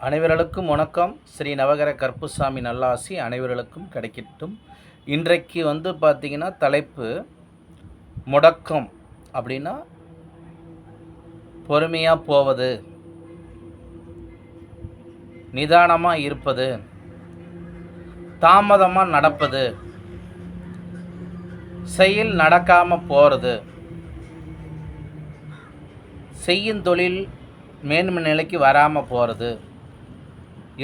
அனைவர்களுக்கும் வணக்கம். ஸ்ரீ நவகர கருப்புசாமி நல்லாசி அனைவர்களுக்கும் கிடைக்கட்டும். இன்றைக்கு பார்த்திங்கன்னா தலைப்பு முடக்கம் அப்படின்னா பொறுமையாக போவது, நிதானமாக இருப்பது, தாமதமாக நடப்பது, செயல் நடக்காமல் போகிறது, செய்யும் தொழில் மேன்மை நிலைக்கு வராமல் போகிறது,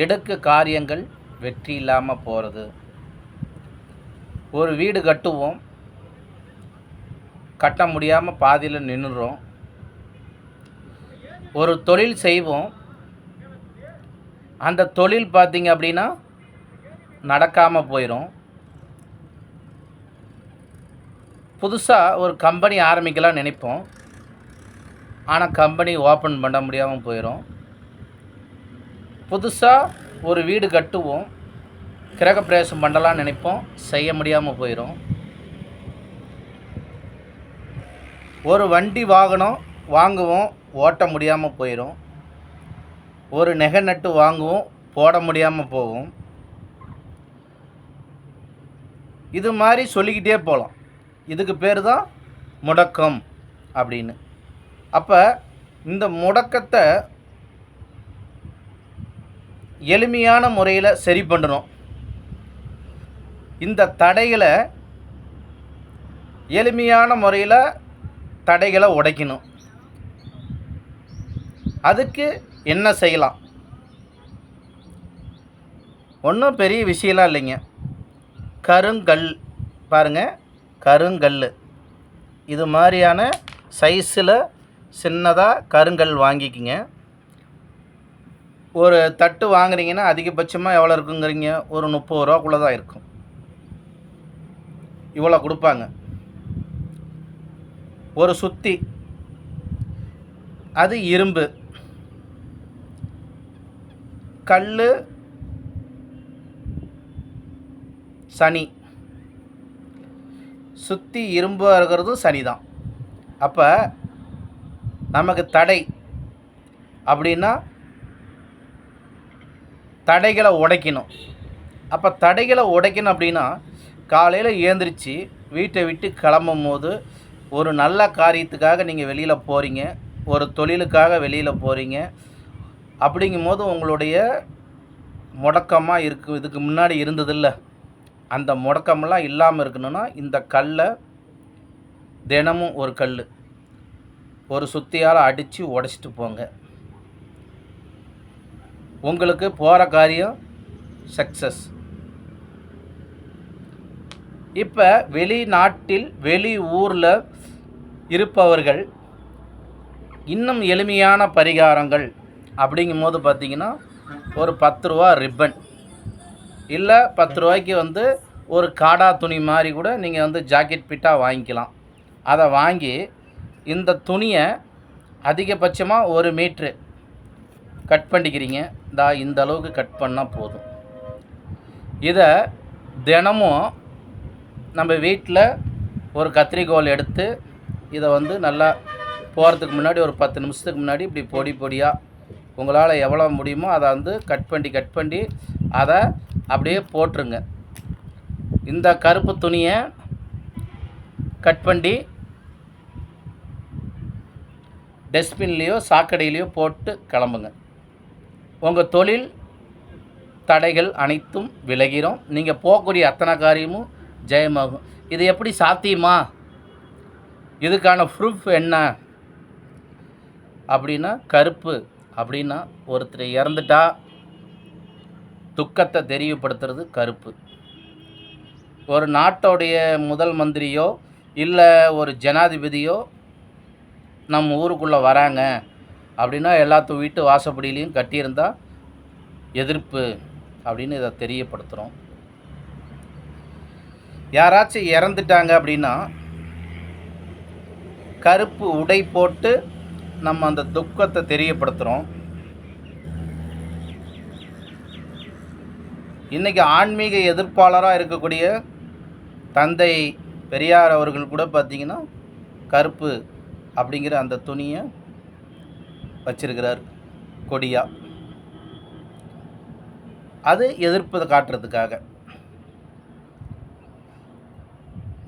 எடுக்க காரியங்கள் வெற்றி இல்லாமல் போகிறது. ஒரு வீடு கட்டுவோம், கட்ட முடியாமல் பாதியில் நின்றுறோம். ஒரு தொழில் செய்வோம், அந்த தொழில் பார்த்திங்க அப்படின்னா நடக்காமல் போயிடும். புதுசாக ஒரு கம்பெனி ஆரம்பிக்கலாம் நினைப்போம், ஆனால் கம்பெனி ஓப்பன் பண்ண முடியாமல் போயிடும். புதுசாக ஒரு வீடு கட்டுவோம், கிரகப்பிரவேசம் பண்ணலான்னு நினைப்போம், செய்ய முடியாமல் போயிடும். ஒரு வண்டி வாகனம் வாங்குவோம், ஓட்ட முடியாமல் போயிடும். ஒரு நகை நட்டு வாங்குவோம், போட முடியாமல் போகும். இது மாதிரி சொல்லிக்கிட்டே போகலாம். இதுக்கு பேர் தான் முடக்கம் அப்படின்னு. அப்போ இந்த முடக்கத்தை எளிமையான முறையில் சரி பண்ணணும். இந்த தடைகளை எளிமையான முறையில் தடைகளை உடைக்கணும். அதுக்கு என்ன செய்யலாம்? ஒன்றும் பெரிய விஷயம்லாம் இல்லைங்க. கருங்கல் பாருங்கள், கருங்கல் இது மாதிரியான சைஸில் சின்னதாக கருங்கல் வாங்கிக்கிங்க. ஒரு தட்டு வாங்குறீங்கன்னா அதிகபட்சமாக எவ்வளோ இருக்குங்கிறீங்க? ஒரு 30 ரூபாக்குள்ளே தான் இருக்கும். இவ்வளோ கொடுப்பாங்க. ஒரு சுத்தி, அது இரும்பு. கல் சனி, சுத்தி இரும்பாக இருக்கிறதும் சனி தான். அப்போ நமக்கு தடை அப்படின்னா தடைகளை உடைக்கணும். அப்போ தடைகளை உடைக்கணும் அப்படின்னா காலையில் ஏந்திரிச்சு வீட்டை விட்டு கிளம்பும் போது ஒரு நல்ல காரியத்துக்காக நீங்கள் வெளியில் போகிறீங்க, ஒரு தொழிலுக்காக வெளியில் போகிறீங்க. அப்படிங்கும் போது உங்களுடைய முடக்கமாக இருக்குது, இதுக்கு முன்னாடி இருந்ததில்ல, அந்த முடக்கமெல்லாம் இல்லாமல் இருக்கணும்னா இந்த கல்லை தினமும் ஒரு கல் ஒரு சுத்தியால் அடித்து உடைச்சிட்டு போங்க. உங்களுக்கு போகிற காரியம் சக்ஸஸ். இப்போ வெளிநாட்டில் வெளி ஊரில் இருப்பவர்கள் இன்னும் எளிமையான பரிகாரங்கள் அப்படிங்கும் போது பார்த்திங்கன்னா ஒரு 10 ரூபா ரிப்பன், இல்லை 10 ரூபாய்க்கு ஒரு காடா துணி மாதிரி கூட நீங்கள் ஜாக்கெட் பிட்டாக வாங்கிக்கலாம். அதை வாங்கி இந்த துணியை அதிகபட்சமாக 1 மீட்ரு கட் பண்ணிக்கிறீங்க. இந்த அளவுக்கு கட் பண்ணால் போதும். இதை தினமும் நம்ம வீட்டில் ஒரு கத்திரிக்கோல் எடுத்து இதை நல்லா போகிறதுக்கு முன்னாடி ஒரு 10 நிமிஷத்துக்கு முன்னாடி இப்படி பொடி பொடியாக உங்களால் எவ்வளோ முடியுமோ அதை கட் பண்ணி அதை அப்படியே போட்டுருங்க. இந்த கருப்பு துணியை கட் பண்ணி டஸ்ட்பின்லேயோ சாக்கடையிலையோ போட்டு கிளம்புங்க. உங்கள் தொழில் தடைகள் அனைத்தும் விலகிறோம். நீங்கள் போகக்கூடிய அத்தனை காரியமும் ஜெயமாகும். இது எப்படி சாத்தியமா? இதுக்கான ப்ரூஃப் என்ன அப்படின்னா, கருப்பு அப்படின்னா ஒருத்தர் இறந்துட்டா துக்கத்தை தெரியப்படுத்துறது கருப்பு. ஒரு நாட்டோடைய முதல் மந்திரியோ இல்லை ஒரு ஜனாதிபதியோ நம்ம ஊருக்குள்ளே வராங்க அப்படின்னா எல்லாத்து வீட்டு வாசப்படியிலையும் கட்டியிருந்தால் எதிர்ப்பு அப்படின்னு இதை தெரியப்படுத்துகிறோம். யாராச்சும் இறந்துட்டாங்க அப்படின்னா கருப்பு உடை போட்டு நம்ம அந்த துக்கத்தை தெரியப்படுத்துகிறோம். இன்றைக்கி ஆன்மீக எதிர்ப்பாளராக இருக்கக்கூடிய தந்தை பெரியார் அவர்கள் கூட பார்த்திங்கன்னா கருப்பு அப்படிங்கிற அந்த துணியை வச்சிருக்கிறார் கொடியாக. அது எதிர்ப்பு காட்டுறதுக்காக.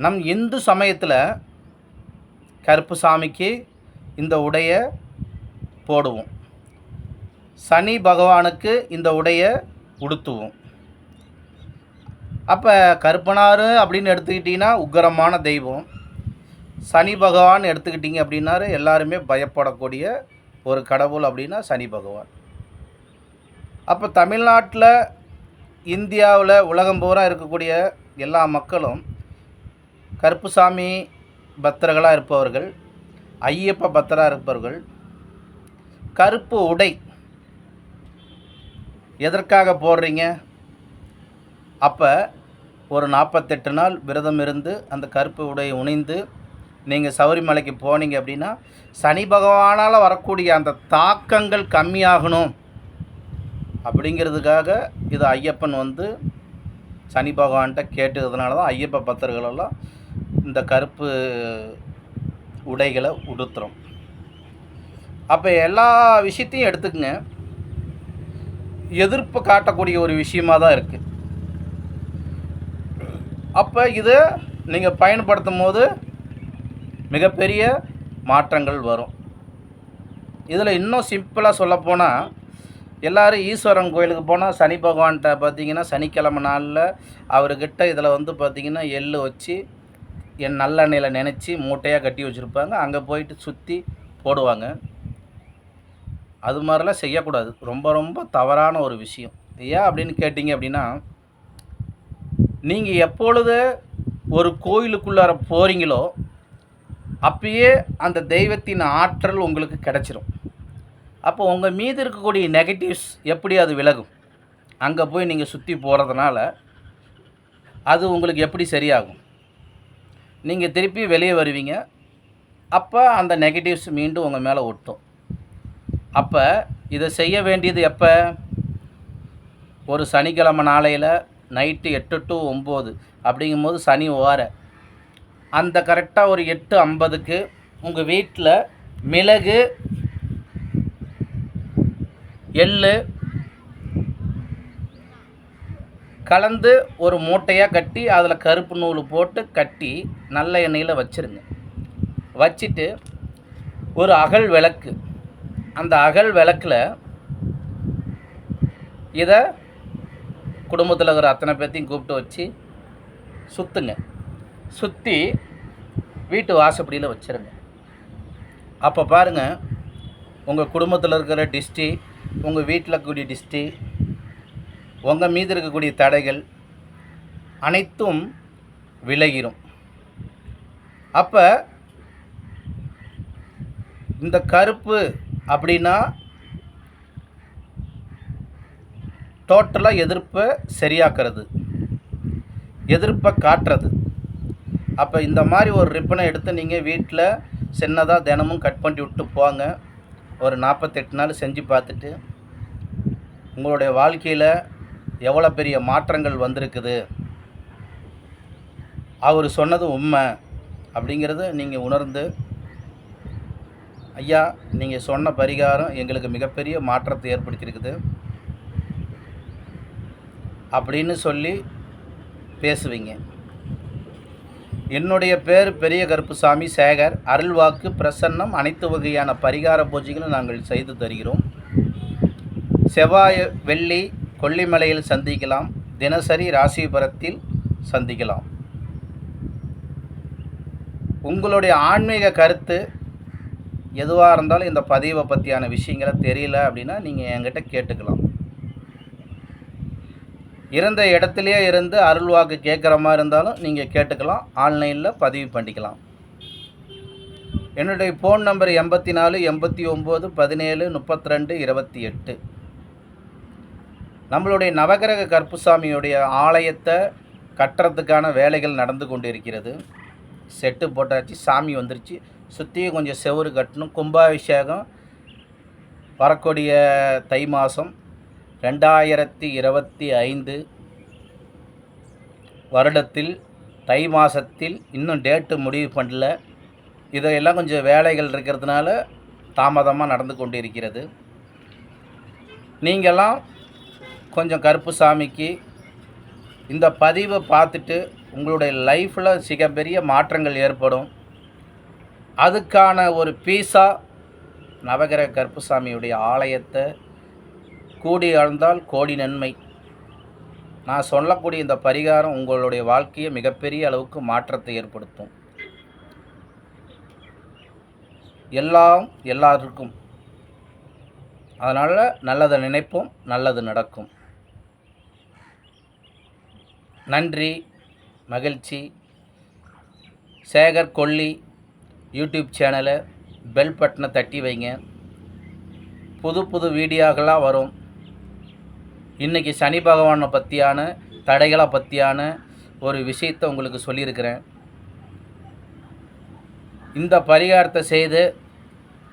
நம் இந்து சமயத்தில் கருப்பு சாமிக்கு இந்த உடையை போடுவோம். சனி பகவானுக்கு இந்த உடையை உடுத்துவோம். அப்போ கருப்பனார் அப்படின்னு எடுத்துக்கிட்டிங்கன்னா உக்கிரமான தெய்வம். சனி பகவான் எடுத்துக்கிட்டிங்க அப்படின்னாரு எல்லாருமே பயப்படக்கூடிய ஒரு கடவுள் அப்படின்னா சனி பகவான். அப்போ தமிழ்நாட்டில், இந்தியாவில், உலகம் பூரா இருக்கக்கூடிய எல்லா மக்களும் கருப்புசாமி பக்தர்களாக இருப்பவர்கள், ஐயப்ப பக்தராக இருப்பவர்கள் கருப்பு உடை எதற்காக போடுறீங்க? அப்போ ஒரு 48 நாள் விரதம் இருந்து அந்த கருப்பு உடையை உணிந்து நீங்கள் சபரிமலைக்கு போனீங்க அப்படின்னா சனி பகவானால் வரக்கூடிய அந்த தாக்கங்கள் கம்மியாகணும் அப்படிங்கிறதுக்காக இது ஐயப்பன் சனி பகவான்கிட்ட கேட்டதுனால தான் ஐயப்ப பக்தர்களெல்லாம் இந்த கருப்பு உடைகளை உடுத்துகிறோம். அப்போ எல்லா விஷயத்தையும் எடுத்துக்கங்க, எதிர்ப்பு காட்டக்கூடிய ஒரு விஷயமாக தான் இருக்குது. அப்போ இதை நீங்கள் பயன்படுத்தும் போது மிகப்பெரிய மாற்றங்கள் வரும். இதில் இன்னும் சிம்பிளாக சொல்லப்போனால், எல்லோரும் ஈஸ்வரன் கோயிலுக்கு போனால் சனி பகவான்கிட்ட பார்த்திங்கன்னா சனிக்கிழமை நாளில் அவர்கிட்ட இதில் பார்த்திங்கன்னா எள்ளு வச்சு என் நல்லெண்ணெயில் நினச்சி மூட்டையாக கட்டி வச்சுருப்பாங்க. அங்கே போயிட்டு சுற்றி போடுவாங்க. அது மாதிரிலாம் செய்யக்கூடாது. ரொம்ப ரொம்ப தவறான ஒரு விஷயம். ஏன் அப்படின்னு கேட்டிங்க அப்படின்னா, நீங்கள் எப்பொழுது ஒரு கோயிலுக்குள்ளார போகிறீங்களோ அப்பயே அந்த தெய்வத்தின் ஆற்றல் உங்களுக்கு கிடச்சிரும். அப்போ உங்கள் மீது இருக்கக்கூடிய நெகட்டிவ்ஸ் எப்படி அது விலகும்? அங்கே போய் நீங்கள் சுற்றி போகிறதுனால அது உங்களுக்கு எப்படி சரியாகும்? நீங்கள் திருப்பி வெளியே வருவீங்க. அப்போ அந்த நெகட்டிவ்ஸ் மீண்டும் உங்கள் மேலே ஒட்டும். அப்போ இதை செய்ய வேண்டியது எப்போ? ஒரு சனிக்கிழமை நாளையில் நைட்டு 8 to 9 அப்படிங்கும்போது சனி ஓர அந்த கரெக்டாக ஒரு 8:50க்கு உங்கள் வீட்டில் மிளகு, எள்ளு கலந்து ஒரு மூட்டையாக கட்டி அதில் கருப்பு நூல் போட்டு கட்டி நல்ல எண்ணெயில் வச்சுருங்க. வச்சுட்டு ஒரு அகல் விளக்கு, அந்த அகல் விளக்கில் இதை குடும்பத்தில் இருக்கிற அத்தனை பேர்த்தையும் கூப்பிட்டு வச்சு சுற்றுங்க. சுற்றி வீட்டு வாசப்படியில் வச்சுருங்க. அப்போ பாருங்கள், உங்கள் குடும்பத்தில் இருக்கிற டிஸ்டி, உங்கள் வீட்டில் இருக்கக்கூடிய டிஸ்டி, உங்கள் மீது இருக்கக்கூடிய தடைகள் அனைத்தும் விலகிரும். அப்போ இந்த கருப்பு அப்படின்னா டோட்டலாக எதிர்ப்பை சரியாக்குறது, எதிர்ப்பை காட்டுறது. அப்போ இந்த மாதிரி ஒரு ரிப்பனை எடுத்து நீங்கள் வீட்டில் சின்னதாக தினமும் கட் பண்ணி விட்டு போங்க. ஒரு 48 நாள் செஞ்சு பார்த்துட்டு உங்களுடைய வாழ்க்கையில் எவ்வளோ பெரிய மாற்றங்கள் வந்திருக்குது, அவர் சொன்னது உண்மை அப்படிங்கிறது நீங்கள் உணர்ந்து, ஐயா நீங்கள் சொன்ன பரிகாரம் எங்களுக்கு மிகப்பெரிய மாற்றத்தை ஏற்படுத்தியிருக்குது அப்படின்னு சொல்லி பேசுவீங்க. என்னுடைய பேர் பெரிய கருப்புசாமி சேகர். அருள்வாக்கு, பிரசன்னம், அனைத்து வகையான பரிகார பூஜைகளும் நாங்கள் செய்து தருகிறோம். செவ்வாய், வெள்ளி கொல்லிமலையில் சந்திக்கலாம். தினசரி ராசிபுரத்தில் சந்திக்கலாம். உங்களுடைய ஆன்மீக கருத்து எதுவாக இருந்தாலும் இந்த பதிவை பற்றியான விஷயங்களை தெரியல அப்படின்னா நீங்கள் என்கிட்ட கேட்டுக்கலாம். இருந்த இடத்துலையே இருந்து அருள்வாக்கு கேட்குற மாதிரி இருந்தாலும் நீங்கள் கேட்டுக்கலாம். ஆன்லைனில் பதிவு பண்ணிக்கலாம். என்னுடைய ஃபோன் நம்பர் 84 89 17 32 28. நம்மளுடைய நவகிரக கருப்புசாமியுடைய ஆலயத்தை கட்டுறதுக்கான வேலைகள் நடந்து கொண்டு இருக்கிறது. செட்டு போட்டாச்சு, சாமி வந்துருச்சு. சுற்றியும் கொஞ்சம் செவுறு கட்டணும். கும்பாபிஷேகம் வரக்கூடிய தை மாதம் 2025 வருடத்தில் தை மாதத்தில் இன்னும் டேட்டு முடிவு பண்ணல. இதையெல்லாம் கொஞ்சம் வேலைகள் இருக்கிறதுனால தாமதமாக நடந்து கொண்டு இருக்கிறது. நீங்கள்லாம் கொஞ்சம் கருப்புசாமிக்கு இந்த பதிவை பார்த்துட்டு உங்களுடைய லைஃப்பில் மிகப்பெரிய மாற்றங்கள் ஏற்படும். அதுக்கான ஒரு பீஸாக நவகிரக கருப்புசாமியுடைய ஆலயத்தை கூடி ஆழ்ந்தால் கோடி நன்மை. நான் சொல்லக்கூடிய இந்த பரிகாரம் உங்களுடைய வாழ்க்கையை மிகப்பெரிய அளவுக்கு மாற்றத்தை ஏற்படுத்தும். எல்லாருக்கும். அதனால் நல்லதை நினைப்போம், நல்லது நடக்கும். நன்றி, மகிழ்ச்சி. சேகர் கொல்லி யூடியூப் சேனலை பெல் பட்டனை தட்டி வைங்க. புது புது வீடியோக்களாக வரும். இன்றைக்கி சனி பகவானை பற்றியான தடைகளை பற்றியான ஒரு விஷயத்தை உங்களுக்கு சொல்லியிருக்கிறேன். இந்த பரிகாரத்தை செய்து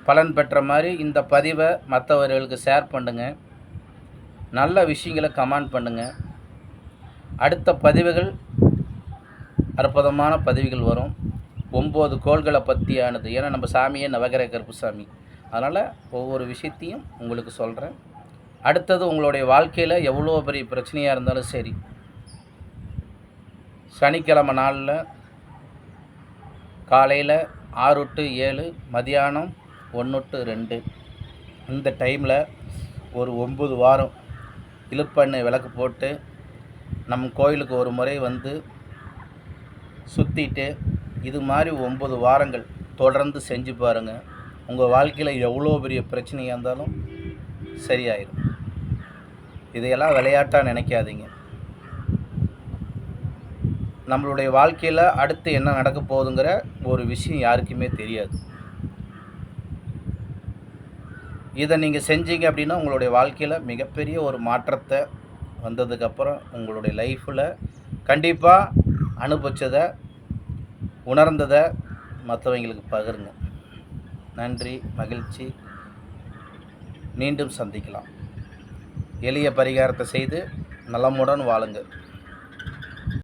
பலன் பெற்ற மாதிரி இந்த பதிவை மற்றவர்களுக்கு ஷேர் பண்ணுங்கள். நல்ல விஷயங்களை கமெண்ட் பண்ணுங்கள். அடுத்த பதிவுகள் அற்புதமான பதிவுகள் வரும். 9 கோள்களை பற்றியானது. ஏன்னா நம்ம சாமியே நவகிரக கருப்புசாமி. அதனால் ஒவ்வொரு விஷயத்தையும் உங்களுக்கு சொல்கிறேன். அடுத்தது உங்களுடைய வாழ்க்கையில் எவ்வளோ பெரிய பிரச்சனையாக இருந்தாலும் சரி, சனிக்கிழமை நாளில் காலையில் 6 to 7, மதியானம் 1 to 2 இந்த டைமில் ஒரு 9 வாரம் இழுப்பெண்ணெய் விளக்கு போட்டு நம் கோயிலுக்கு ஒரு முறை வந்து சுற்றிட்டு இது மாதிரி 9 வாரங்கள் தொடர்ந்து செஞ்சு பாருங்கள். உங்கள் வாழ்க்கையில் எவ்வளோ பெரிய பிரச்சனையாக இருந்தாலும் சரியாயிடும். இதையெல்லாம் விளையாட்டாக நினைக்காதீங்க. நம்மளுடைய வாழ்க்கையில் அடுத்து என்ன நடக்க போகுதுங்கிற ஒரு விஷயம் யாருக்குமே தெரியாது. இதை நீங்கள் செஞ்சீங்க அப்படின்னா உங்களுடைய வாழ்க்கையில் மிகப்பெரிய ஒரு மாற்றத்தை வந்ததுக்கப்புறம் உங்களுடைய லைஃப்பில் கண்டிப்பாக அனுபவிச்சதை உணர்ந்ததை மற்றவங்களுக்கு பகிருங்க. நன்றி, மகிழ்ச்சி. மீண்டும் சந்திக்கலாம். எளிய பரிகாரத்தை செய்து நலமுடன் வாழுங்கள்.